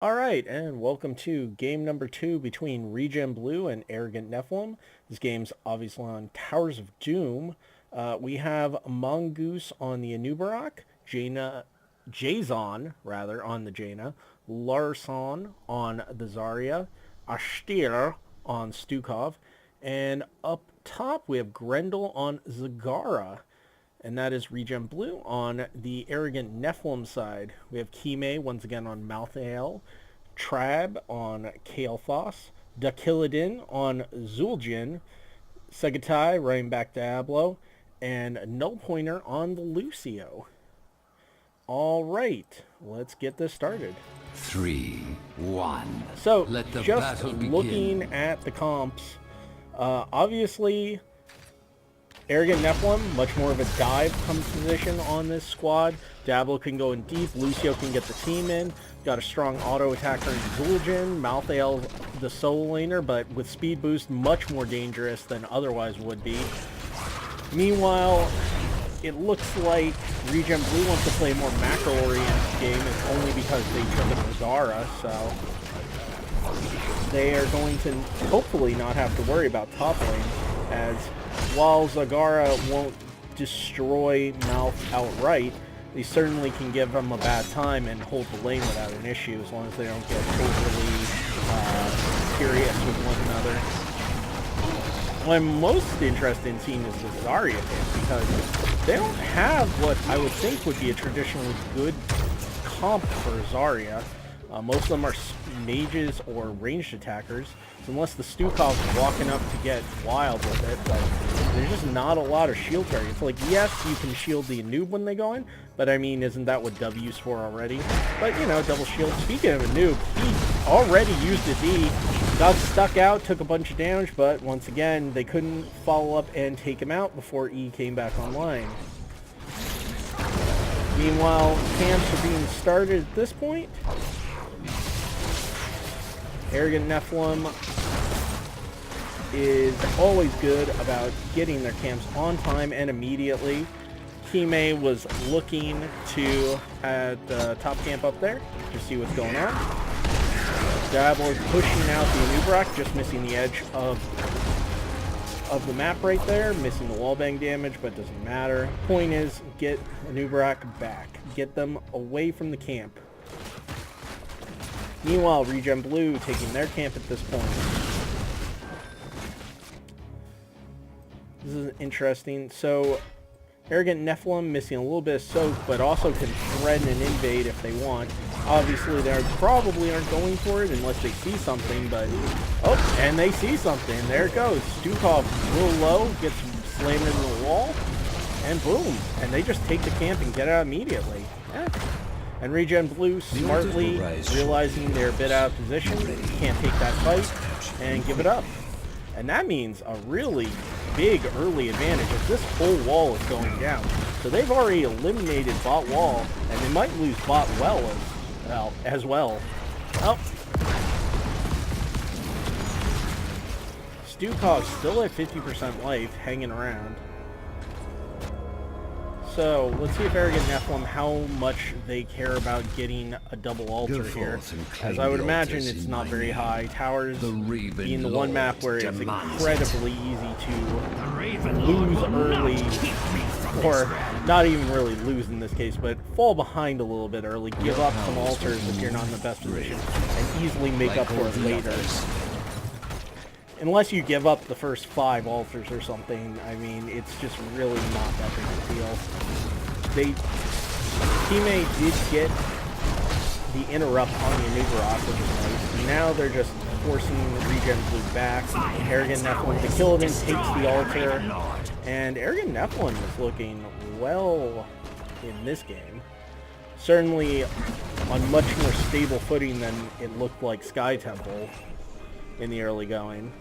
Alright, and welcome to game number 2 between Regen Blue and Arrogant Nephalem. This game's obviously on Towers of Doom. We have Mongoose on the Anubarak, Jason on the Jaina, Larson on the Zarya, Ashtir on Stukov, and up top we have Grendel on Zagara. And that is Regen Blue. On the Arrogant Nephalem side, we have Kime once again on Malthael, Trab on Kael'thas, Dakiladin on Zul'jin, Segatai running back Diablo, and Null Pointer on the Lucio. All right, let's get this started. 3, 1. So, Let the just battle begin. looking at the comps, obviously Arrogant Nephalem, much more of a dive composition on this squad. Diablo can go in deep, Lucio can get the team in. Got a strong auto attacker in Zul'jin, Malthael the solo laner, but with speed boost, much more dangerous than otherwise would be. Meanwhile, it looks like Regen Blue wants to play a more macro-oriented game, and only because they took a Zagara, so they are going to hopefully not have to worry about top lane, as while Zagara won't destroy Mouth outright, they certainly can give them a bad time and hold the lane without an issue, as long as they don't get overly furious with one another. What I'm most interested in seeing is the Zarya hit, because they don't have what I would think would be a traditionally good comp for Zarya. Most of them are mages or ranged attackers, so unless the Stukov's walking up to get wild with it, but there's just not a lot of shield targets. Like, yes, you can shield the noob when they go in, but I mean, isn't that what W's for already? But, you know, double shield. Speaking of a noob, he already used a D, got stuck out, took a bunch of damage, but once again, they couldn't follow up and take him out before E came back online. Meanwhile, camps are being started at this point. Arrogant Nephalem is always good about getting their camps on time and immediately. Kime was looking to at the top camp up there to see what's going on. Diablo is pushing out the Anubarak, just missing the edge of the map right there, missing the wallbang damage, but doesn't matter. Point is, get Anubarak back. Get them away from the camp. Meanwhile, Regen Blue taking their camp at this point. This is interesting. So, Arrogant Nephalem missing a little bit of soak, but also can threaten and invade if they want. Obviously, they probably aren't going for it unless they see something, but... Oh, and they see something. There it goes. Stukov a little low, gets slammed into the wall, and boom. And they just take the camp and get out immediately. Yeah. And Regen Blue smartly realizing they're a bit out of position, can't take that fight, and give it up. And that means a really big early advantage as this whole wall is going down. So they've already eliminated bot wall, and they might lose bot as well. Oh. Stukov still at 50% life, hanging around. So, let's see if Arrogant Nephalem, how much they care about getting a double altar here. As I would imagine, it's not very high. Towers being the one map where it's incredibly easy to lose early, or not even really lose in this case, but fall behind a little bit early, give up some altars if you're not in the best position, and easily make up for it later. Unless you give up the first 5 altars or something, I mean, it's just really not that big a deal. Teammate did get the interrupt on the Anubarak, which is nice. Now they're just forcing Regen Blue back. Arrogant Nephalem, the Killidan takes the altar, and Arrogant Nephalem is looking well in this game. Certainly on much more stable footing than it looked like Sky Temple in the early going.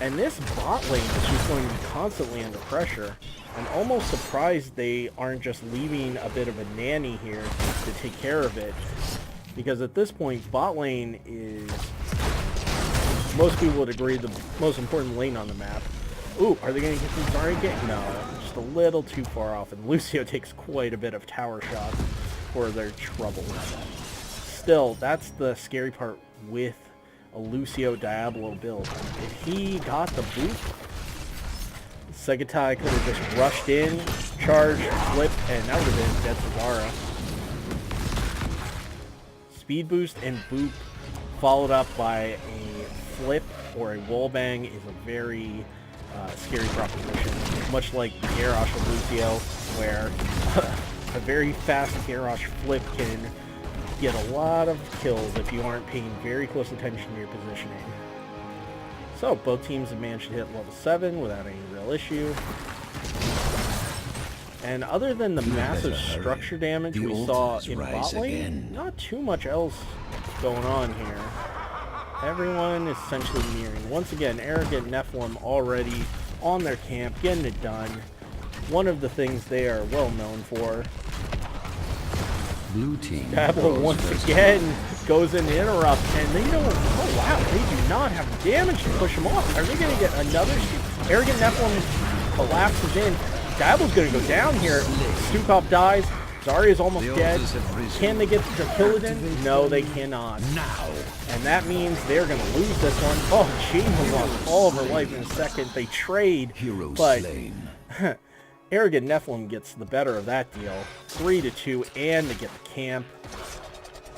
And this bot lane is just going to be constantly under pressure. I'm almost surprised they aren't just leaving a bit of a nanny here to take care of it. Because at this point, bot lane is, most people would agree, the most important lane on the map. Ooh, are they going to get the Zarya game? No, just a little too far off. And Lucio takes quite a bit of tower shots for their trouble with that. still, that's the scary part with a Lucio Diablo build. If he got the boot, Segatai could have just rushed in, charged, flipped, and that would have been dead Zagara. Speed boost and boop followed up by a flip or a wallbang is a very scary proposition. Much like Garrosh of Lucio, where a very fast Garrosh flip can get a lot of kills if you aren't paying very close attention to your positioning. So, both teams have managed to hit level 7 without any real issue. And other than the massive structure damage we saw in bot lane, not too much else going on here. Everyone is essentially mirroring. Once again, Arrogant Nephalem already on their camp, getting it done. One of the things they are well known for. Blue team. Diablo once again goes in to interrupt, and they don't. Oh wow, they do not have damage to push him off. Are they going to get another? Arrogant Nephalem collapses in. Diablo's going to go down here. Stukov dies. Zarya's almost dead. Can they get to Killidan? No, they cannot. Now. And that means they're going to lose this one. Oh, Jane will lost all of her life in a second. They trade, but Arrogant Nephalem gets the better of that deal. 3-2, and they get the camp.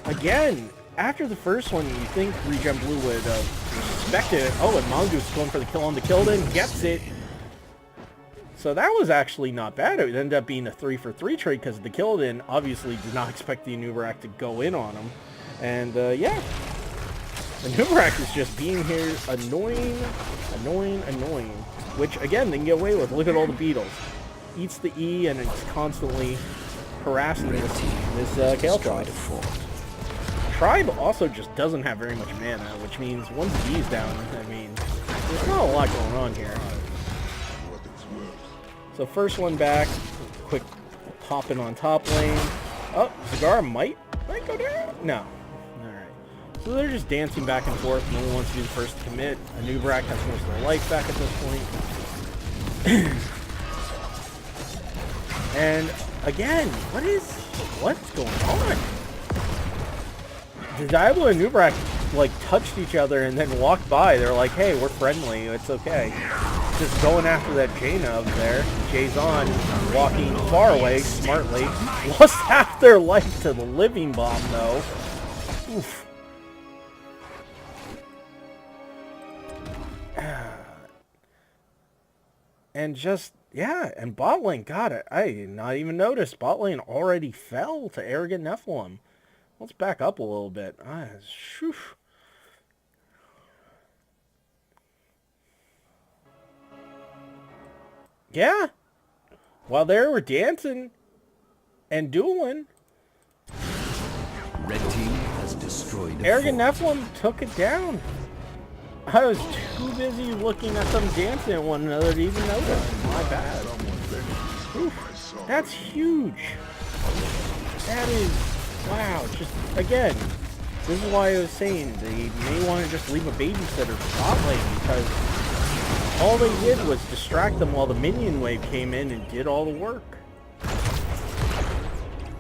Again, after the first one, you think Regen Blue would have respected it. Oh, and Mongoose going for the kill on the Killidan. Gets it. So that was actually not bad. It ended up being a 3-for-3 trade because the Killidan obviously did not expect the Anubarak to go in on him. And yeah, the Anubarak is just being here annoying, which again, they can get away with. Look at all the beetles. Eats the E and it's constantly harassing this Gale Tribe. Tribe also just doesn't have very much mana, which means once the E's down, I mean, there's not a lot going on here. So first one back, quick pop in on top lane. Oh, Zagara might go down? No. Alright. So they're just dancing back and forth. No one wants to be the first to commit. Anubarak has most of their life back at this point. And again, what's going on? The Diablo and Anubarak like touched each other and then walked by. They're like, hey, we're friendly, it's okay. Just going after that Jaina over there. Jay's on, walking far away, smartly. Lost half their life to the living bomb, though. Oof. And just, yeah, and bot lane, God, I did not even notice. Bot lane already fell to Arrogant Nephalem. Let's back up a little bit. Whew. Yeah, while they were dancing and dueling, Red team has destroyed Arrogant Nephalem took it down. I was too busy looking at them dancing at one another to even notice. My bad. Oof, that's huge. That is, wow, just, again, this is why I was saying they may want to just leave a babysitter for bot lane, because all they did was distract them while the minion wave came in and did all the work.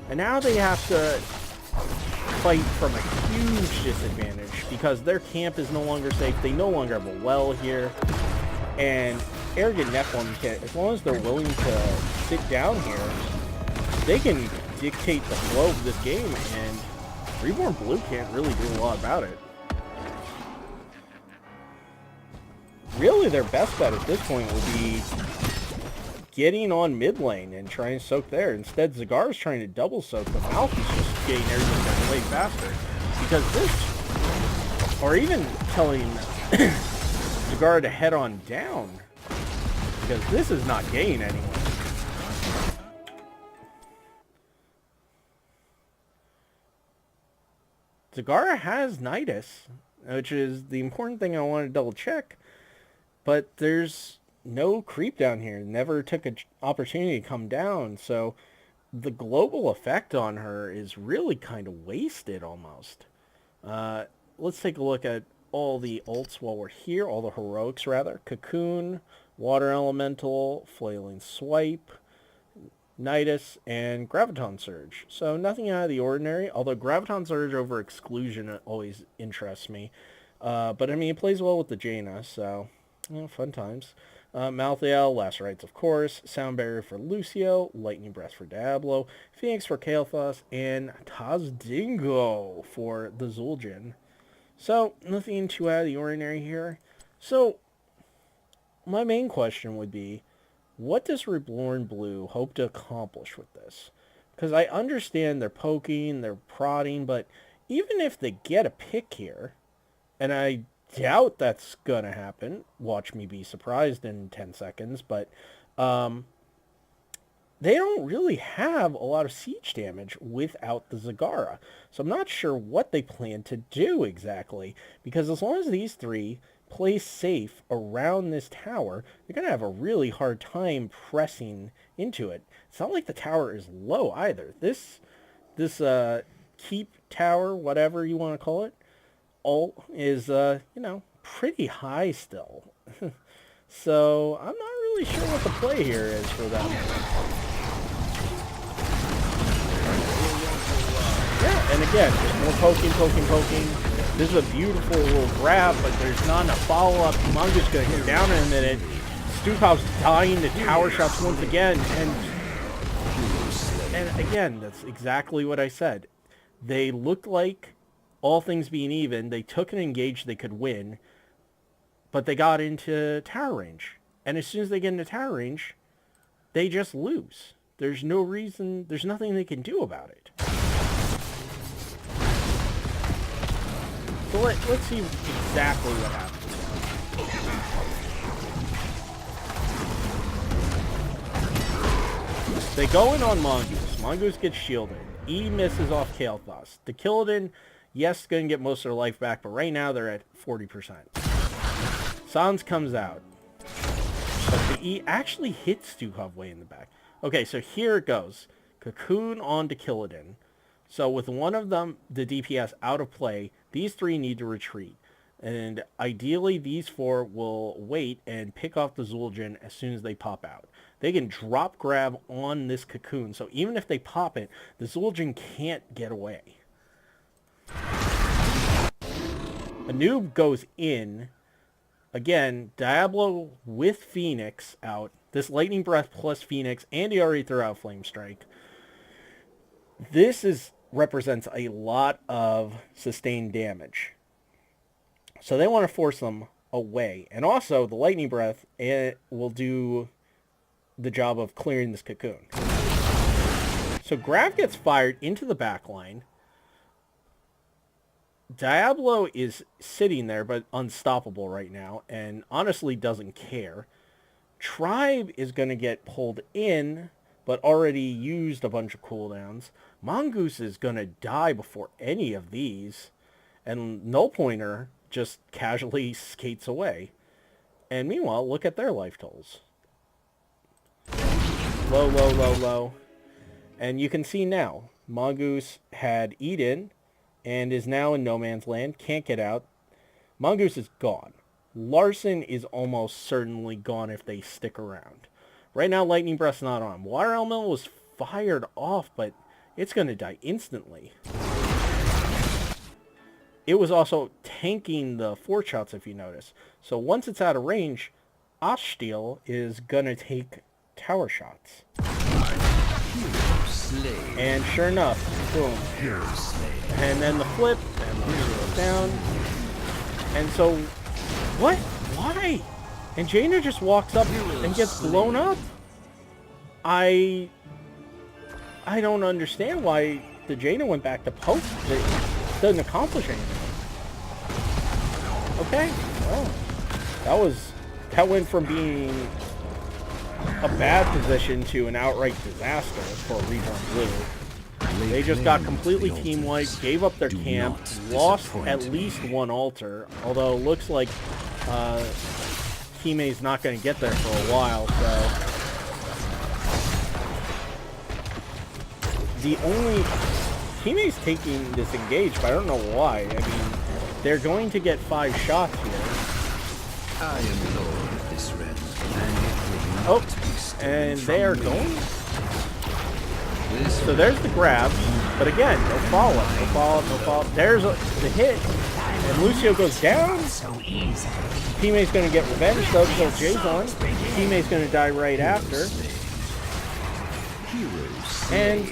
And now they have to fight from a huge disadvantage because their camp is no longer safe. They no longer have a well here. And Arrogant Nephalem, as long as they're willing to sit down here, they can dictate the flow of this game, and Reborn Blue can't really do a lot about it. Really, their best bet at this point would be getting on mid lane and trying to soak there. Instead, Zagara's trying to double soak, but Malky's just getting everything done way faster. Because this, or even telling Zagara to head on down, because this is not gain anyway. Zagara has Nidus, which is the important thing I want to double check. But there's no creep down here. Never took an opportunity to come down. So the global effect on her is really kind of wasted almost. Let's take a look at all the ults while we're here. All the heroics, rather. Cocoon, Water Elemental, Flailing Swipe, Nidus, and Graviton Surge. So nothing out of the ordinary, although Graviton Surge over Exclusion always interests me. But I mean, it plays well with the Jaina, so fun times. Malthael, Lacerates of course, Sound Barrier for Lucio, Lightning Breath for Diablo, Phoenix for Kael'thas, and Tazdingo for the Zul'jin. So, nothing too out of the ordinary here. So, my main question would be, what does Reborn Blue hope to accomplish with this? Because I understand they're poking, they're prodding, but even if they get a pick here, and I doubt that's gonna happen, watch me be surprised in 10 seconds, but they don't really have a lot of siege damage without the Zagara. So I'm not sure what they plan to do exactly, because as long as these three play safe around this tower, they're going to have a really hard time pressing into it. It's not like the tower is low either. This keep tower, whatever you want to call it, all is, pretty high still. So I'm not really sure what the play here is for them. Yeah, and again, just more poking. This is a beautiful little grab, but there's not enough follow-up. Mongoose going to hit down in a minute. Stukhov's dying to tower shots once again, and again, that's exactly what I said. They looked like, all things being even, they took an engage they could win, but they got into tower range. And as soon as they get into tower range, they just lose. There's no reason, there's nothing they can do about it. So let's see exactly what happens. They go in on Mongoose. Mongoose gets shielded. E misses off Kael'thas. The Kil'jaeden, yes, going to get most of their life back, but right now they're at 40%. Sans comes out. But the E actually hits Stukhov way in the back. Okay, so here it goes. Cocoon on to Kil'jaeden. So with one of them, the DPS out of play, these three need to retreat. And ideally, these four will wait and pick off the Zul'jin as soon as they pop out. They can drop grab on this Cocoon, so even if they pop it, the Zul'jin can't get away. A noob goes in. Again, Diablo with Phoenix out. This Lightning Breath plus Phoenix, and he already threw out Flame Strike. This represents a lot of sustained damage. So they want to force them away. And also, the Lightning Breath, it will do the job of clearing this Cocoon. So Grav gets fired into the back line. Diablo is sitting there, but unstoppable right now, and honestly doesn't care. Tribe is going to get pulled in, but already used a bunch of cooldowns. Mongoose is going to die before any of these, and Null Pointer just casually skates away. And meanwhile, look at their life totals. Low, low, low, low. And you can see now, Mongoose had Eden, and is now in no man's land, can't get out. Mongoose is gone. Larson is almost certainly gone if they stick around. Right now, Lightning Breath's not on. Water Elemental was fired off, but it's going to die instantly. It was also tanking the 4 shots, if you notice. So once it's out of range, Ashtil is going to take tower shots. And sure enough, boom. And then the flip, and the down. And so, what? Why? And Jaina just walks up and gets blown up. I don't understand why the Jaina went back to poke. It doesn't accomplish anything. Okay, well, that went from being a bad position to an outright disaster for Reborn Blue. They just got completely team-wiped, gave up their camp, lost at least one altar, although it looks like Kime's not going to get there for a while, so... Kime's taking this engage, but I don't know why. I mean, they're going to get 5 shots here. I am lord of this realm, Oh, and they are going? So there's the grab, but again, no follow-up, no follow-up, no follow-up. There's the hit, and Lucio goes down. Teammate's going to get revenge, though, kill Jason. Teammate's going to die right after. And,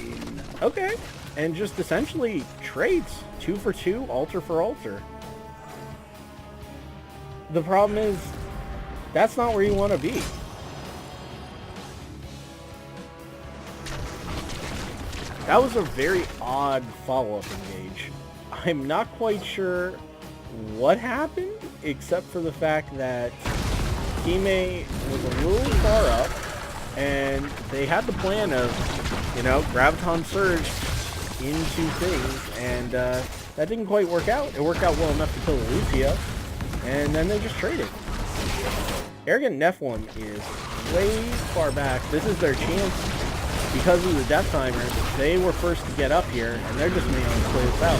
okay, and just essentially trades. 2 for 2, altar for altar. The problem is, that's not where you want to be. That was a very odd follow-up engage. I'm not quite sure what happened, except for the fact that teammate was a little far up, and they had the plan of, you know, Graviton Surge into things, and that didn't quite work out. It worked out well enough to kill Lucio, and then they just traded. Arrogant Nephalem is way far back. This is their chance. Because of the death timer, they were first to get up here, and they're just mainly clear this out.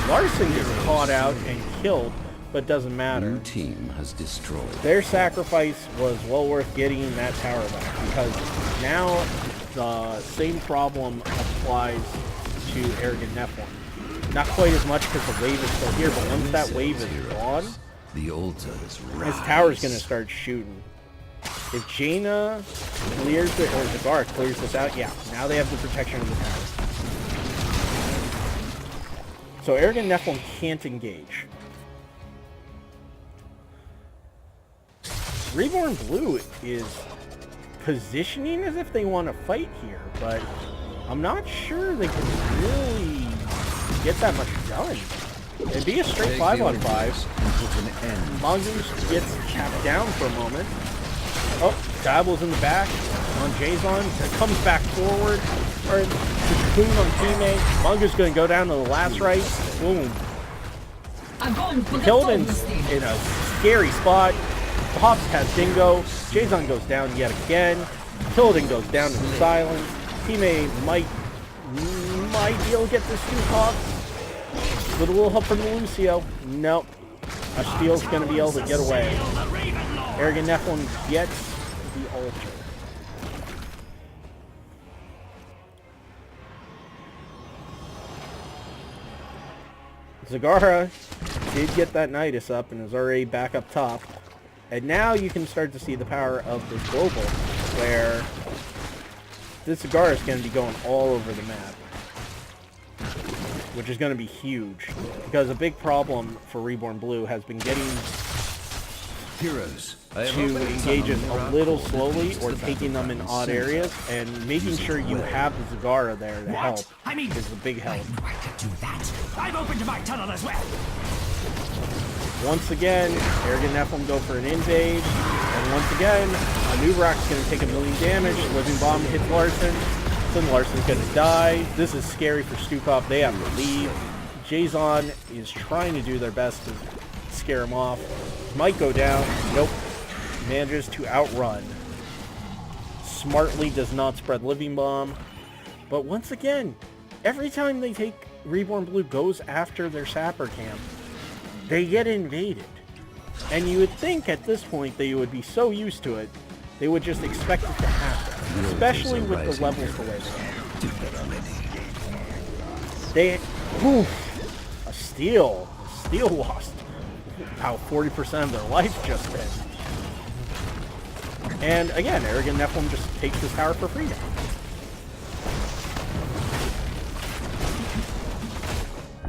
Larson gets caught out and killed, but doesn't matter. New team has destroyed. Their sacrifice was well worth getting that tower back, because now the same problem applies to Arrogant Nephalem. Not quite as much because the wave is still here, but once that wave is gone, the altar is his tower's going to start shooting. If Jaina clears it, or Zagara clears this out, yeah, now they have the protection of the tower. So Arrogant Nephalem can't engage. Reborn Blue is positioning as if they want to fight here, but I'm not sure they can really get that much done. It'd be a straight 5-on-5. Mongoose gets tapped down for a moment. Oh, Dabble's in the back on Jason. Comes back forward. Or cocoon on teammate. Mongoose going to go down to the last right. Boom. Killed in a scary spot. Pops has Dingo. Jason goes down yet again. Tilden goes down to the silence. Teammate might be able to get this 2 Pops. With a little help from Lucio. Nope. A steel's going to be able to get away. Arrogant Nephalem gets the altar. Zagara did get that Nidus up and is already back up top. And now you can start to see the power of this global, where this Zagara is going to be going all over the map. Which is going to be huge, because a big problem for Reborn Blue has been getting heroes to engages a little slowly, or taking them in odd areas, and making sure you have the Zagara there to help is a big help. I could do that. I've opened my tunnel as well. Once again, Arrogant Nephalem go for an invade, and once again, Anurak's going to take 1 million damage. Living Bomb hits Larson. Then Larson's going to die. This is scary for Stukov. They have to leave. Jason is trying to do their best to scare him off. Might go down. Nope. Manages to outrun. Smartly does not spread Living Bomb. But once again, every time they take Reborn Blue goes after their sapper camp, they get invaded. And you would think at this point they would be so used to it, they would just expect it to happen. Especially with the levels the way they are. A steal. Steal lost about 40% of their life just then. And again, Arrogant Nephalem just takes this tower for free now.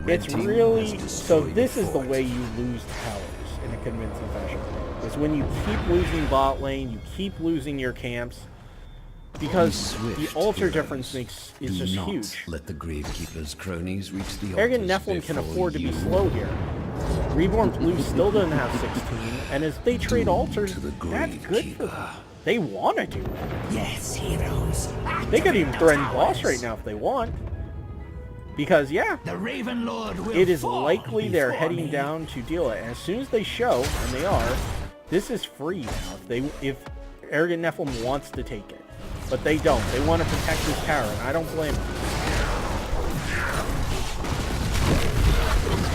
It's really... So this is the way you lose towers in a convincing fashion. Is when you keep losing bot lane, you keep losing your camps. Because the altar difference is just huge. Let the Gravekeeper's cronies reach the Arrogant Nephalem can afford to be slow here. Reborn Blue still doesn't have 16, and as they trade altars, that's good for them. They want to do that. Yes, heroes. They could even threaten boss right now if they want. Because, yeah, The Raven Lord will it is fall likely they're before heading me. down to deal it. And as soon as they show, and they are, this is free now. If Arrogant Nephalem wants to take it. But they don't. They want to protect this tower, and I don't blame them.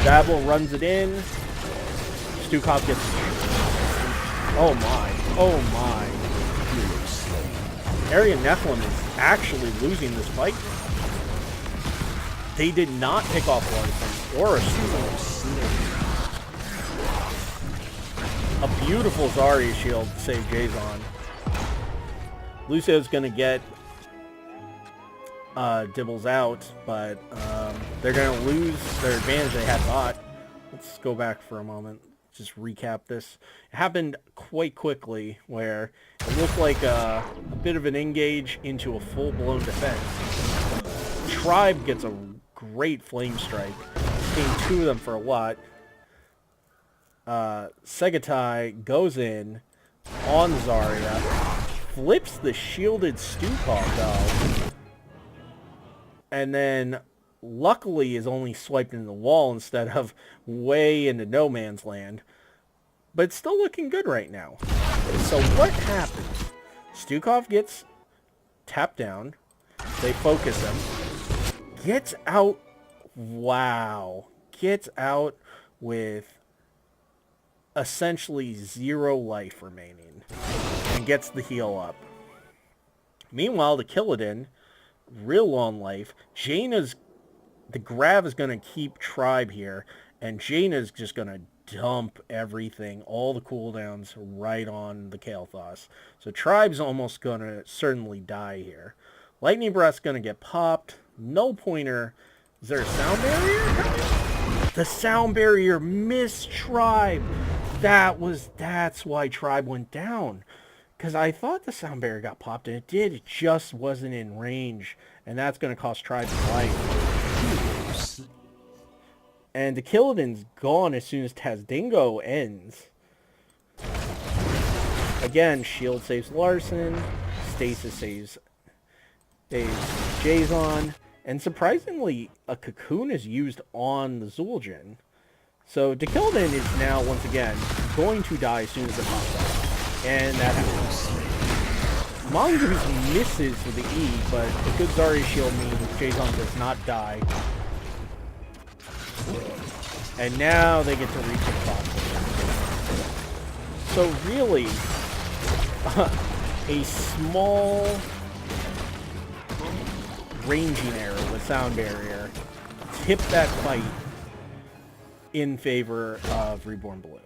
Dabble runs it in. Stukov gets... Oh my. Oh my. Arrogant Nephalem is actually losing this fight. They did not pick off Larson or a A beautiful Zarya shield to save Jason. Lucio's going to get Dibbles out, but they're going to lose their advantage they had bot. Let's go back for a moment. Just recap this. It happened quite quickly where it looked like a bit of an engage into a full-blown defense. Tribe gets a great flame strike. Came 2 of them for a lot. Segatai goes in on Zarya, flips the shielded Stukov though, and then luckily is only swiped into the wall instead of way into no man's land. But it's still looking good right now. So what happens? Stukov gets tapped down. They focus him. Gets out. Wow. Gets out with essentially 0 life remaining. And gets the heal up. Meanwhile, the Killadin, real low on life. The Grav is going to keep Tribe here. And Jaina's just going to dump everything, all the cooldowns, right on the Kael'thas. So Tribe's almost going to certainly die here. Lightning Breath's going to get popped. No pointer. Is there a sound barrier coming? The sound barrier missed Tribe. That's why Tribe went down. Because I thought the sound barrier got popped, and it did. It just wasn't in range. And that's going to cost Tribe's life. And the Killadin's gone as soon as Tazdingo ends. Again, shield saves Larson. Stasis saves Jason. And surprisingly, a cocoon is used on the Zul'jin. So the Killadin is now, once again, going to die as soon as it pops up. And that happens. Mongoose misses with the E, but the good Zarya shield means Jason does not die. And now they get to reach the top. So really, a small ranging error with sound barrier tipped that fight in favor of Reborn Blue.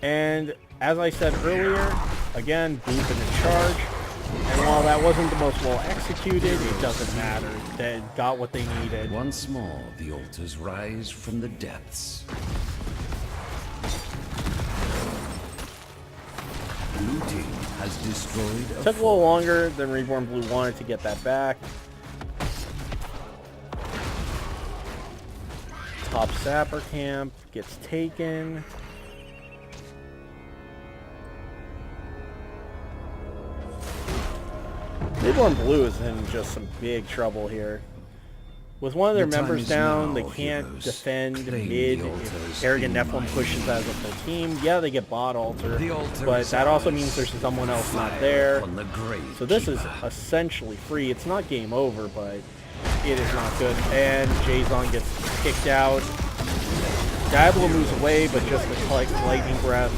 And as I said earlier, again, Boop in the charge. And while that wasn't the most well executed, it doesn't matter. They got what they needed. Once more, the altars rise from the depths. Blue team has destroyed Took a little longer than Reborn Blue wanted to get that back. Top Sapper Camp gets taken. Reborn Blue is in just some big trouble here. With one of their members down, they can't defend mid if Arrogant Nephalem pushes as a full team. Yeah, they get bot altar, but that also means there's someone else not there. So this is essentially free. It's not game over, but it is not good. And Jason gets kicked out. Diablo moves away, but just like Lightning Breath.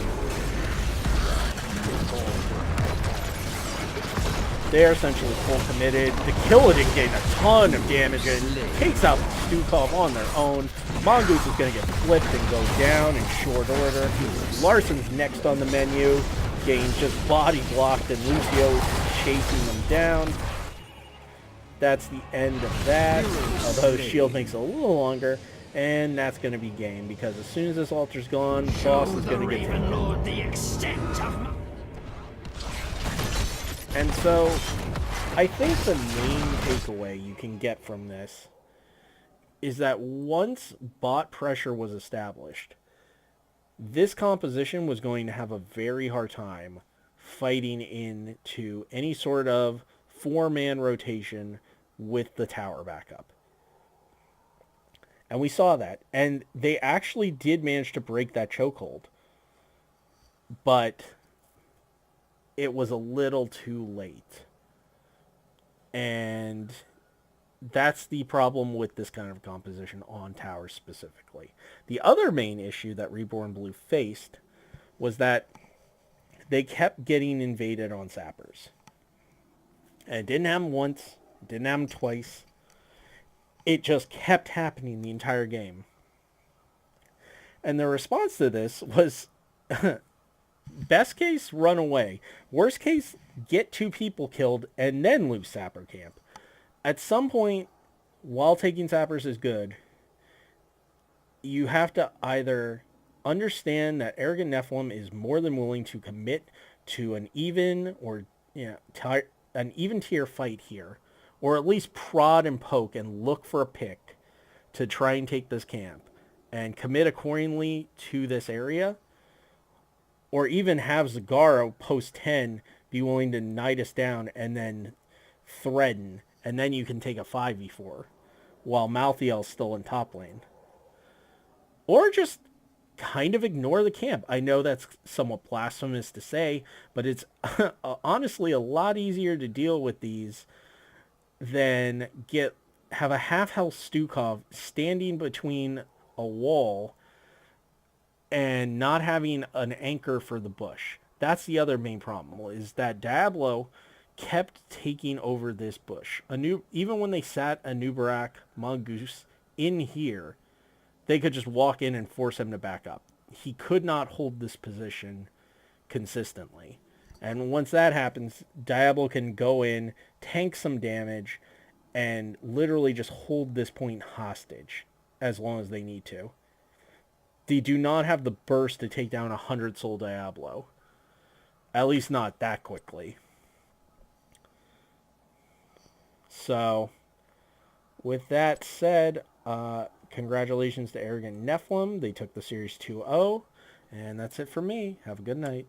They're essentially full committed. The Killadin getting a ton of damage and takes out Stukov on their own. Mongoose is going to get flipped and go down in short order. Larson's next on the menu, getting just body blocked, and Lucio is chasing them down. That's the end of that, although shield makes it a little longer. And that's going to be game, because as soon as this altar's gone, the boss is going to get taken. And so, I think the main takeaway you can get from this is that once bot pressure was established, this composition was going to have a very hard time fighting into any sort of 4-man rotation with the tower backup. And we saw that. And they actually did manage to break that chokehold. But it was a little too late. And that's the problem with this kind of composition on towers specifically. The other main issue that Reborn Blue faced was that they kept getting invaded on sappers. And it didn't happen once. It didn't happen twice. It just kept happening the entire game. And the response to this was, best case, run away. Worst case, get 2 people killed and then lose sapper camp. At some point, while taking sappers is good, you have to either understand that Arrogant Nephalem is more than willing to commit to an even or an even tier fight here, or at least prod and poke and look for a pick to try and take this camp and commit accordingly to this area, or even have Zagaro post 10 be willing to knight us down and then threaten, and then you can take a 5v4 while Malthiel's still in top lane. Or just kind of ignore the camp. I know that's somewhat blasphemous to say, but it's honestly a lot easier to deal with these than have a half-health Stukov standing between a wall and not having an anchor for the bush. That's the other main problem, is that Diablo kept taking over this bush. Even when they sat Anubarak, Mongoose in here, they could just walk in and force him to back up. He could not hold this position consistently. And once that happens, Diablo can go in, tank some damage, and literally just hold this point hostage as long as they need to. They do not have the burst to take down 100 soul Diablo. At least not that quickly. So, with that said, congratulations to Arrogant Nephalem. They took the series 2-0. And that's it for me. Have a good night.